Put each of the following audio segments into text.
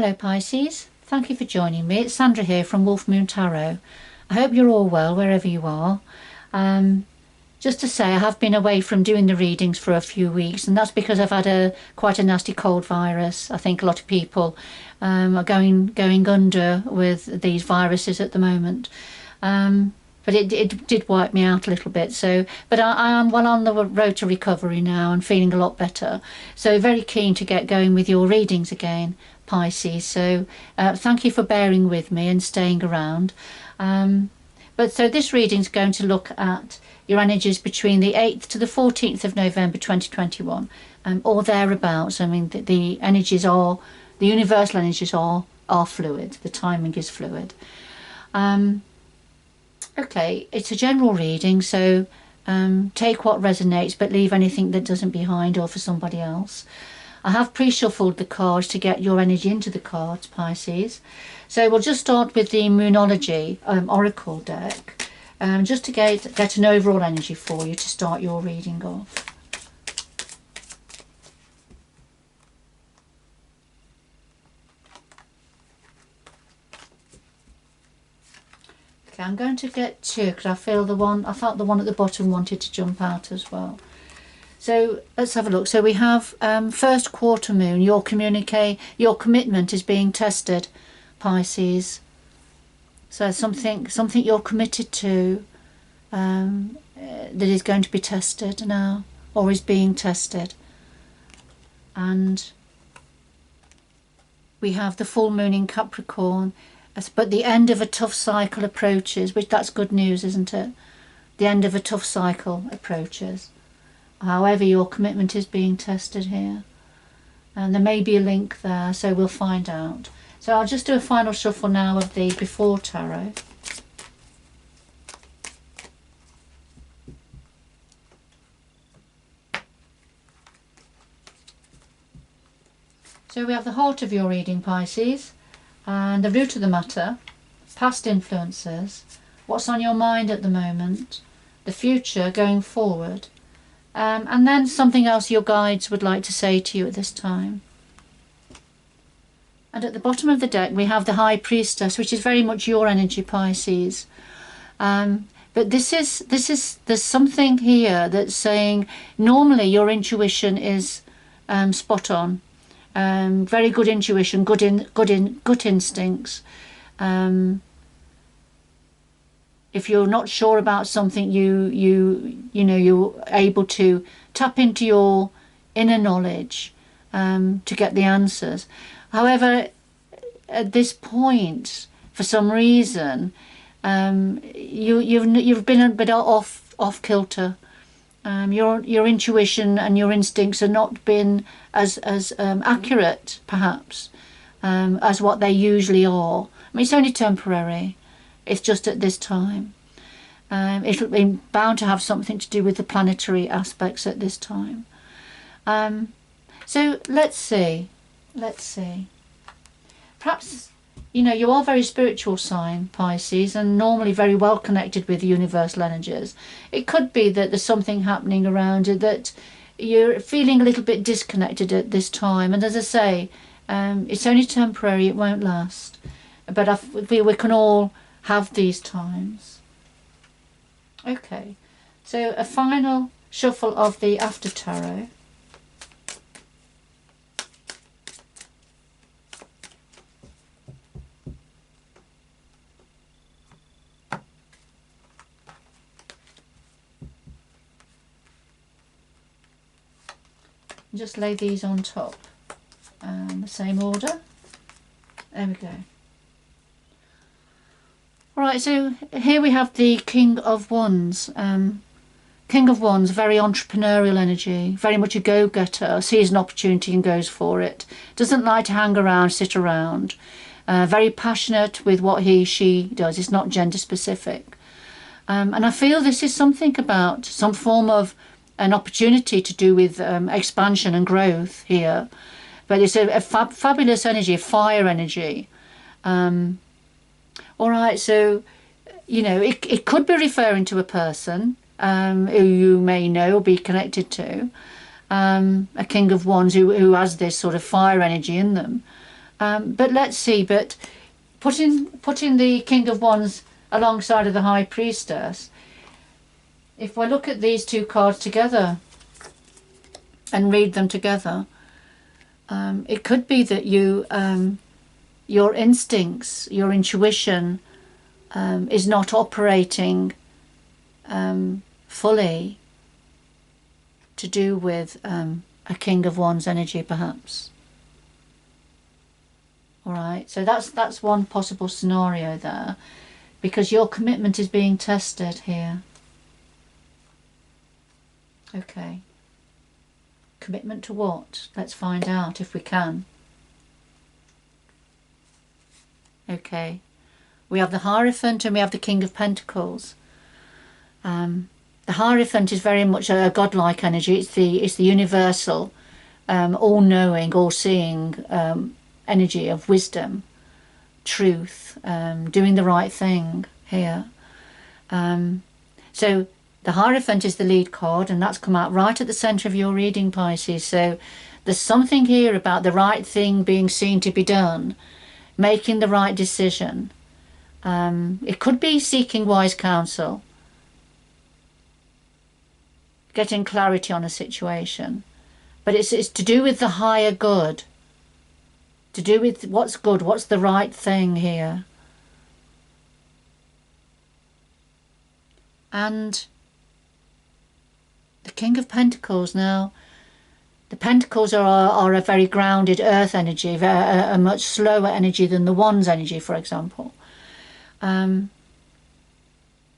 Hello Pisces, thank you for joining me. It's Sandra here from Wolf Moon Tarot. I hope you're all well wherever you are. Just to say, I have been away from doing the readings for a few weeks, and that's because I've had quite a nasty cold virus. I think a lot of people are going under with these viruses at the moment. But it did wipe me out a little bit. But I am well on the road to recovery now and feeling a lot better. So very keen to get going with your readings again, Pisces. So thank you for bearing with me and staying around. So this reading is going to look at your energies between the 8th to the 14th of November 2021, or thereabouts. I mean, the energies are, the universal energies are fluid. The timing is fluid. Okay, it's a general reading, so take what resonates, but leave anything that doesn't behind or for somebody else. I have pre-shuffled the cards to get your energy into the cards, Pisces. So we'll just start with the Moonology Oracle deck, just to get an overall energy for you to start your reading off. Okay, I'm going to get two because I felt the one at the bottom wanted to jump out as well. So let's have a look. So we have first quarter moon. Your commitment is being tested, Pisces. So something you're committed to that is going to be tested now, or is being tested. And we have the full moon in Capricorn. But the end of a tough cycle approaches, which that's good news, isn't it? The end of a tough cycle approaches. However, your commitment is being tested here. And there may be a link there, so we'll find out. So I'll just do a final shuffle now of the Before Tarot. So we have the heart of your reading, Pisces. And the root of the matter, past influences, what's on your mind at the moment, the future going forward, and then something else your guides would like to say to you at this time. And at the bottom of the deck we have the High Priestess, which is very much your energy, Pisces. But there's something here that's saying normally your intuition is spot on. Very good intuition, gut instincts. If you're not sure about something, you're able to tap into your inner knowledge to get the answers. However, at this point, for some reason, you've been a bit off kilter. Your intuition and your instincts have not been as accurate, perhaps, as what they usually are. I mean, it's only temporary. It's just at this time. It'll be bound to have something to do with the planetary aspects at this time. So let's see. Perhaps, you are very spiritual sign, Pisces, and normally very well connected with universal energies. It could be that there's something happening around it that you're feeling a little bit disconnected at this time. And as I say, it's only temporary, it won't last. But we can all have these times. Okay, so a final shuffle of the After Tarot. Just lay these on top, the same order. There we go. Alright, so here we have the King of Wands. King of Wands, very entrepreneurial energy, very much a go-getter, sees an opportunity and goes for it. Doesn't like to hang around, sit around. Very passionate with what she does. It's not gender specific. And I feel this is something about some form of an opportunity to do with expansion and growth here. But it's a fabulous energy, a fire energy. All right, so, it could be referring to a person who you may know or be connected to, a King of Wands who has this sort of fire energy in them. But let's see, but putting the King of Wands alongside of the High Priestess, if we look at these two cards together and read them together, it could be that your instincts, your intuition is not operating fully to do with a King of Wands energy, perhaps. All right, so that's one possible scenario there, because your commitment is being tested here. Okay. Commitment to what? Let's find out if we can. Okay. We have the Hierophant and we have the King of Pentacles. The Hierophant is very much a godlike energy. It's the universal, all-knowing, all-seeing energy of wisdom, truth, doing the right thing here. So the Hierophant is the lead card, and that's come out right at the centre of your reading, Pisces. So there's something here about the right thing being seen to be done, making the right decision. It could be seeking wise counsel, getting clarity on a situation, but it's to do with the higher good, to do with what's good, what's the right thing here. And the King of Pentacles now, the Pentacles are a very grounded earth energy, a much slower energy than the Wands energy, for example. But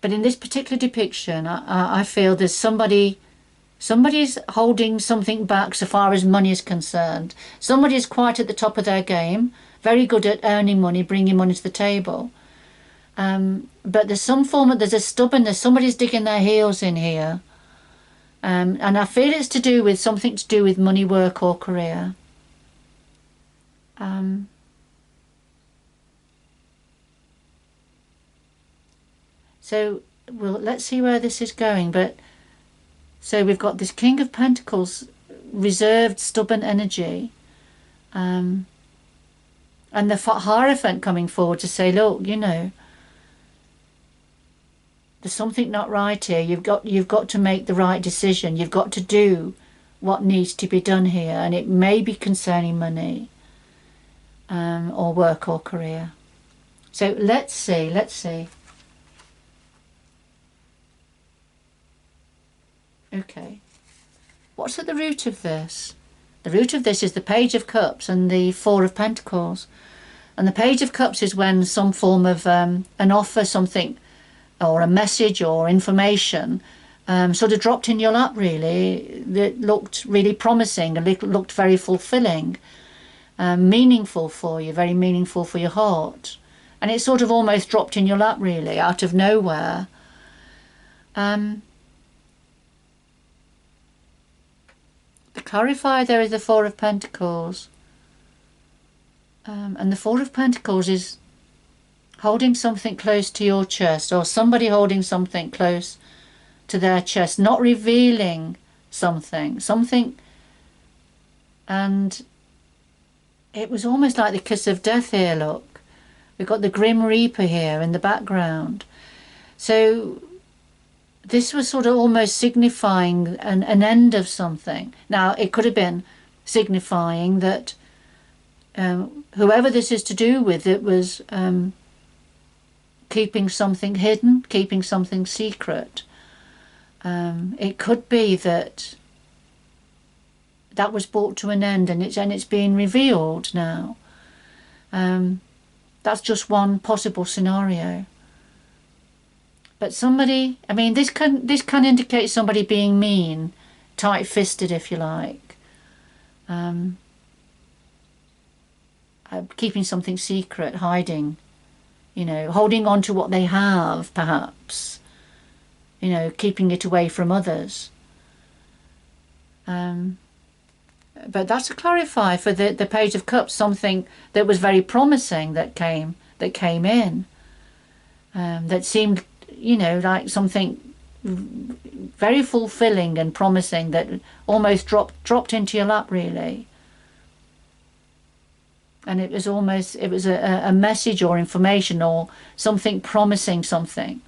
in this particular depiction, I feel there's somebody's holding something back so far as money is concerned. Somebody is quite at the top of their game, very good at earning money, bringing money to the table. But there's there's a stubbornness, somebody's digging their heels in here. And I feel it's something to do with money, work or career. So let's see where this is going. But so we've got this King of Pentacles, reserved, stubborn energy, and the Hierophant coming forward to say, look, you know, there's something not right here. You've got to make the right decision. You've got to do what needs to be done here, and it may be concerning money, or work or career. So let's see. Okay. What's at the root of this? The root of this is the Page of Cups and the Four of Pentacles. And the Page of Cups is when some form of an offer, something, or a message or information sort of dropped in your lap, really, that looked really promising and looked very fulfilling, meaningful for you, very meaningful for your heart. And it sort of almost dropped in your lap, really, out of nowhere. To clarify, there is the Four of Pentacles. And the Four of Pentacles is holding something close to your chest, or somebody holding something close to their chest, not revealing something, and it was almost like the kiss of death here. Look, we've got the Grim Reaper here in the background. So this was sort of almost signifying an end of something. Now, it could have been signifying that whoever this is to do with, it was keeping something hidden, keeping something secret. It could be that was brought to an end, and it's being revealed now. That's just one possible scenario. But somebody, I mean, this can indicate somebody being mean, tight-fisted, if you like, keeping something secret, hiding, you know, holding on to what they have, perhaps, you know, keeping it away from others. But that's to clarify for the Page of Cups, something that was very promising that came in, that seemed, you know, like something very fulfilling and promising that almost dropped into your lap, really. And it was almost, it was a message or information or something promising something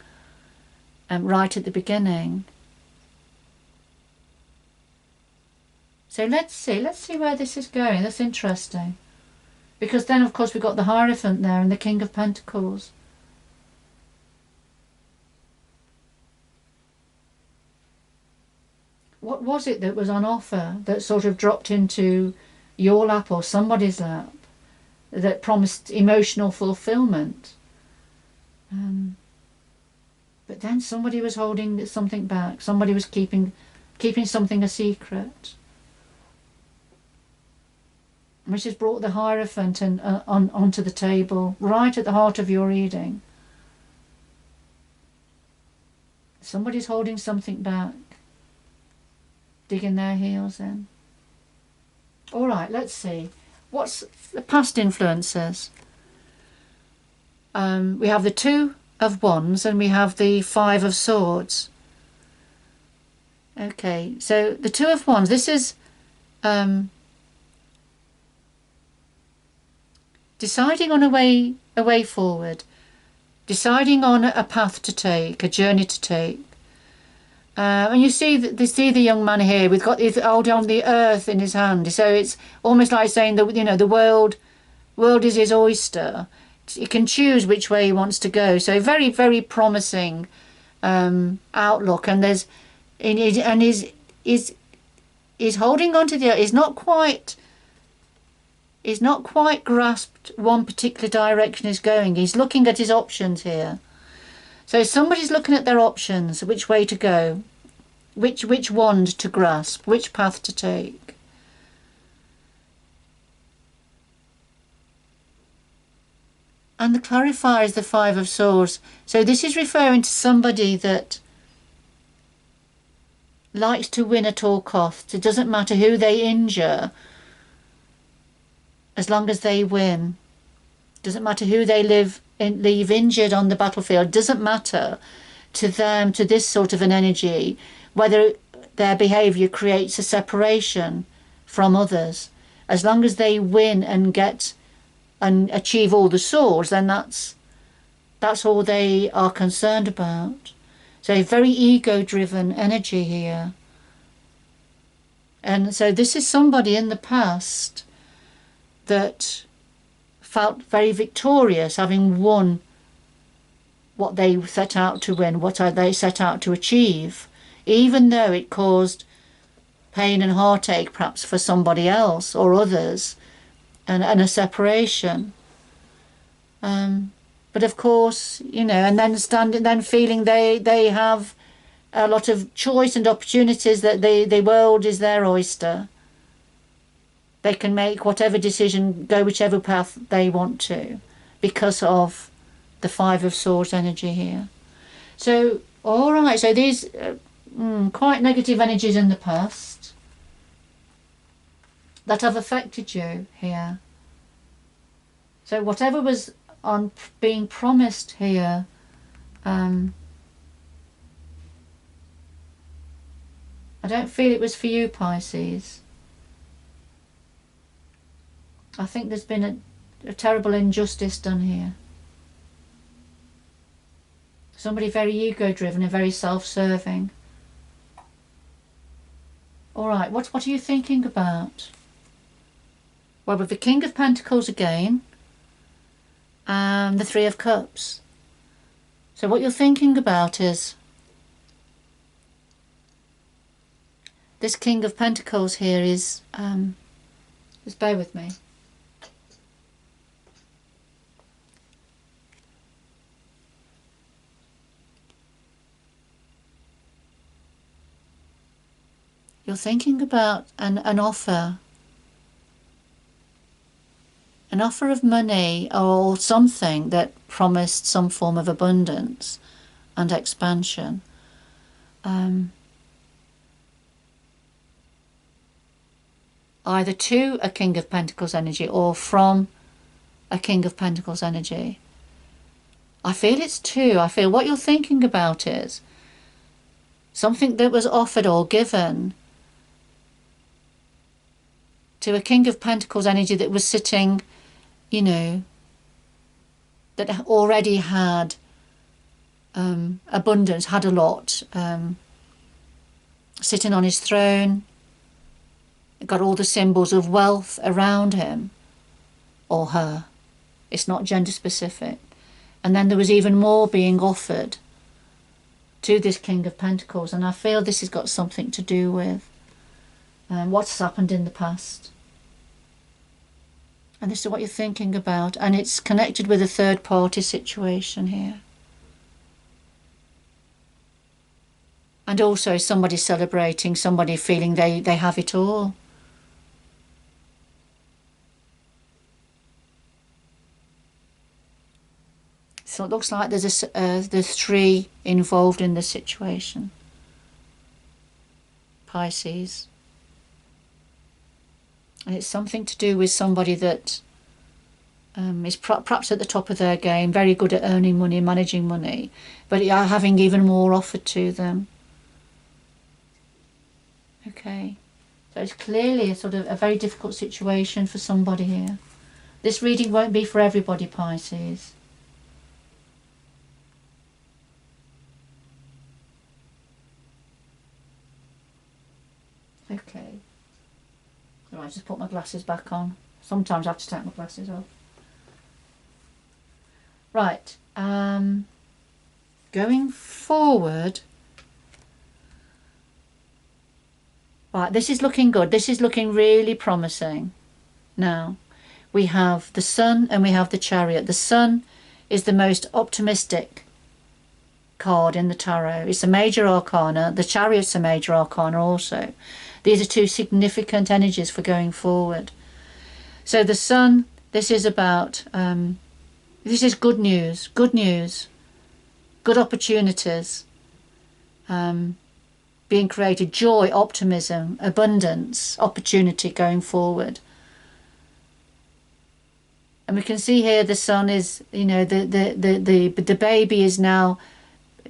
right at the beginning. So let's see where this is going. That's interesting. Because then, of course, we've got the Hierophant there and the King of Pentacles. What was it that was on offer that sort of dropped into your lap or somebody's lap that promised emotional fulfillment? But then somebody was holding something back. Somebody was keeping something a secret. Which has brought the Hierophant and onto the table, right at the heart of your reading. Somebody's holding something back, digging their heels in. All right, let's see. What's the past influences? We have the Two of Wands and we have the Five of Swords. Okay, so the Two of Wands, this is deciding on a way forward, deciding on a path to take, a journey to take. And you see the young man here. We've got his holding on the earth in his hand. So it's almost like saying that, you know, the world is his oyster. He can choose which way he wants to go. So very, very promising outlook. And he's holding on to the earth. He's not quite grasped one particular direction he's going. He's looking at his options here. So somebody's looking at their options, which way to go, which wand to grasp, which path to take. And the clarifier is the Five of Swords. So this is referring to somebody that likes to win at all costs. It doesn't matter who they injure, as long as they win. Doesn't matter who they leave injured on the battlefield. Doesn't matter to them, to this sort of an energy, whether their behaviour creates a separation from others. As long as they win and get and achieve all the swords, then that's all they are concerned about. So a very ego-driven energy here. And so this is somebody in the past that felt very victorious, having won what they set out to win, what they set out to achieve, even though it caused pain and heartache perhaps for somebody else or others, and a separation. But of course, you know, and then feeling they have a lot of choice and opportunities, that the world is their oyster. They can make whatever decision, go whichever path they want to, because of the Five of Swords energy here. So, all right, so these quite negative energies in the past that have affected you here. So whatever was on being promised here, I don't feel it was for you, Pisces. I think there's been a terrible injustice done here. Somebody very ego-driven and very self-serving. All right, what are you thinking about? Well, with the King of Pentacles again, and the Three of Cups. So what you're thinking about is this King of Pentacles here is, just bear with me. You're thinking about an offer of money or something that promised some form of abundance and expansion. Either to a King of Pentacles energy or from a King of Pentacles energy. I feel it's two. I feel what you're thinking about is something that was offered or given to a King of Pentacles energy that was sitting you know, that already had abundance, had a lot, sitting on his throne, got all the symbols of wealth around him or her. It's not gender specific. And then there was even more being offered to this King of Pentacles, and I feel this has got something to do with what's happened in the past. And this is what you're thinking about, and it's connected with a third party situation here. And also somebody celebrating, somebody feeling they have it all. So it looks like there's three involved in the situation. Pisces. And it's something to do with somebody that is perhaps at the top of their game, very good at earning money, managing money, but are having even more offered to them. Okay, so it's clearly a sort of a very difficult situation for somebody here. This reading won't be for everybody, Pisces. Okay. Right, just put my glasses back on. Sometimes I have to take my glasses off. Right, going forward. Right, this is looking good. This is looking really promising. Now, we have the Sun and we have the Chariot. The Sun is the most optimistic card in the tarot. It's a major arcana. The Chariot's a major arcana also. These are two significant energies for going forward. So the Sun, this is about, this is good news, good opportunities being created, joy, optimism, abundance, opportunity going forward. And we can see here the Sun is, you know, the baby is now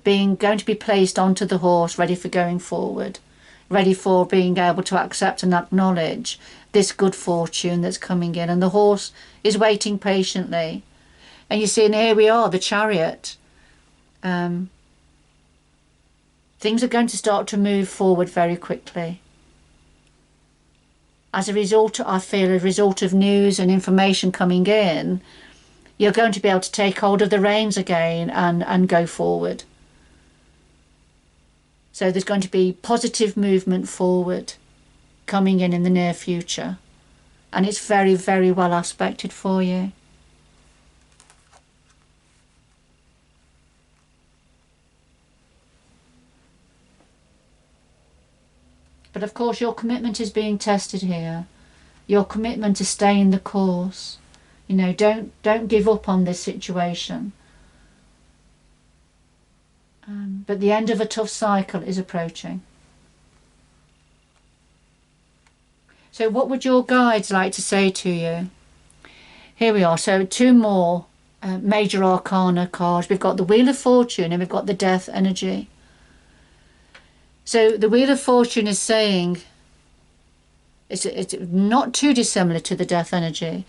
going to be placed onto the horse, ready for going forward, ready for being able to accept and acknowledge this good fortune that's coming in. And the horse is waiting patiently. And you see, and here we are, the Chariot. Things are going to start to move forward very quickly. As a result, I feel, a result of news and information coming in, you're going to be able to take hold of the reins again and go forward. So there's going to be positive movement forward coming in the near future. And it's very, very well aspected for you. But of course your commitment is being tested here. Your commitment to stay in the course. You know, don't give up on this situation. But the end of a tough cycle is approaching. So what would your guides like to say to you? Here we are. So two more major arcana cards. We've got the Wheel of Fortune and we've got the Death energy. So the Wheel of Fortune is saying, it's not too dissimilar to the Death energy.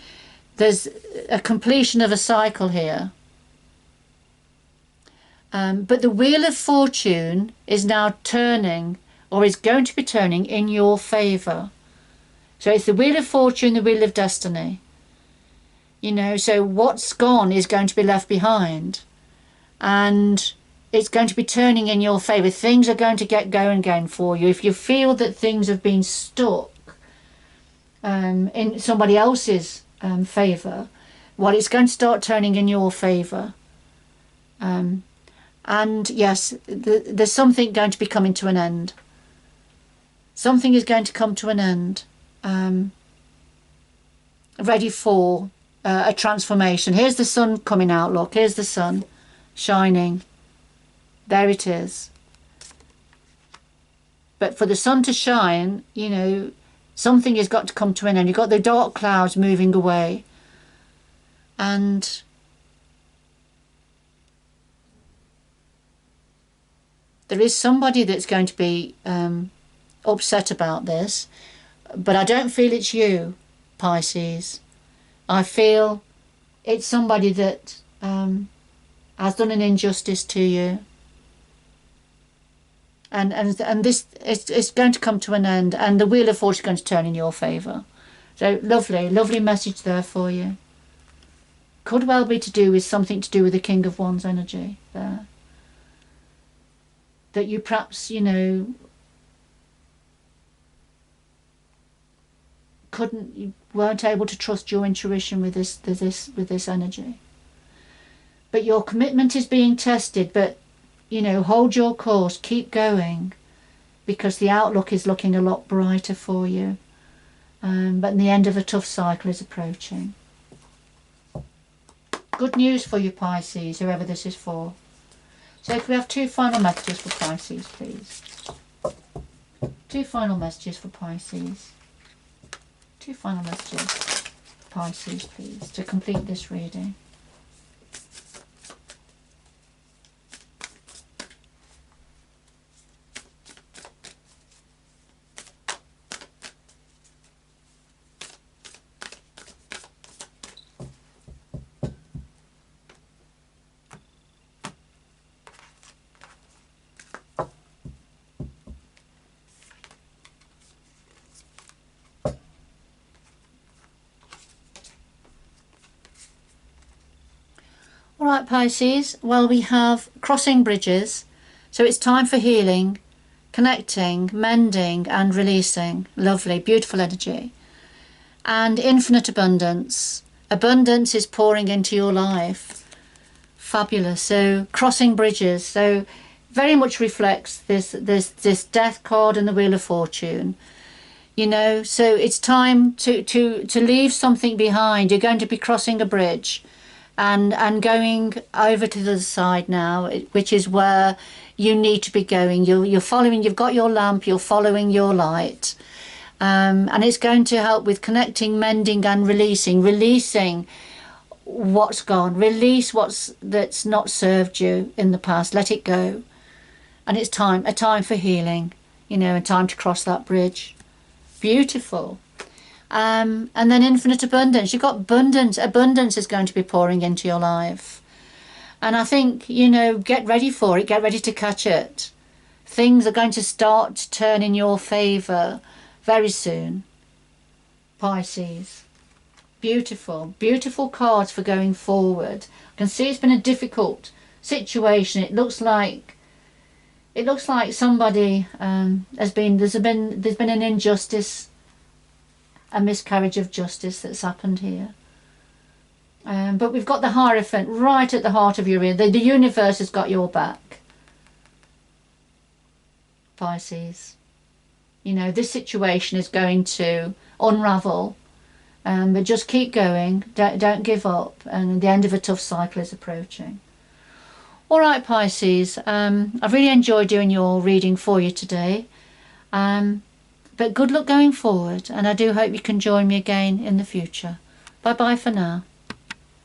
There's a completion of a cycle here. But the Wheel of Fortune is now turning, or is going to be turning, in your favour. So it's the Wheel of Fortune, the Wheel of Destiny. You know, so what's gone is going to be left behind. And it's going to be turning in your favour. Things are going to get going again for you. If you feel that things have been stuck in somebody else's favour, well, it's going to start turning in your favour. And yes, there's something going to be coming to an end. Something is going to come to an end. Ready for a transformation. Here's the sun coming out, look. Here's the sun shining. There it is. But for the sun to shine, you know, something has got to come to an end. You've got the dark clouds moving away. And there is somebody that's going to be upset about this. But I don't feel it's you, Pisces. I feel it's somebody that has done an injustice to you. And this it's going to come to an end, and the Wheel of Fortune is going to turn in your favour. So lovely message there for you. Could well be to do with something to do with the King of Wands energy there. That you perhaps, you weren't able to trust your intuition with this energy. But your commitment is being tested, but hold your course, keep going, because the outlook is looking a lot brighter for you. But the end of a tough cycle is approaching. Good news for you, Pisces, whoever this is for. So if we have 2 final messages for Pisces, please. 2 final messages for Pisces. 2 final messages for Pisces, please, to complete this reading. Alright, Pisces, well, we have crossing bridges, so it's time for healing, connecting, mending and releasing. Lovely, beautiful energy. And infinite abundance. Abundance is pouring into your life. Fabulous. So crossing bridges, so very much reflects this Death card and the Wheel of Fortune. So it's time to leave something behind. You're going to be crossing a bridge. And going over to the side now, which is where you need to be going. You're following, you've got your lamp, you're following your light. And it's going to help with connecting, mending and releasing what's gone. Release that's not served you in the past. Let it go. And it's a time for healing, a time to cross that bridge. Beautiful. And then infinite abundance. You've got abundance. Abundance is going to be pouring into your life. And I think, get ready for it. Get ready to catch it. Things are going to start to turn in your favour very soon. Pisces. Beautiful. Beautiful cards for going forward. I can see it's been a difficult situation. It looks like somebody there's been an injustice, a miscarriage of justice that's happened here. But we've got the Hierophant right at the heart of your ear. The universe has got your back, Pisces. This situation is going to unravel, but just keep going. Don't give up, and the end of a tough cycle is approaching. All right, Pisces. I've really enjoyed doing your reading for you today. But good luck going forward, and I do hope you can join me again in the future. Bye bye for now.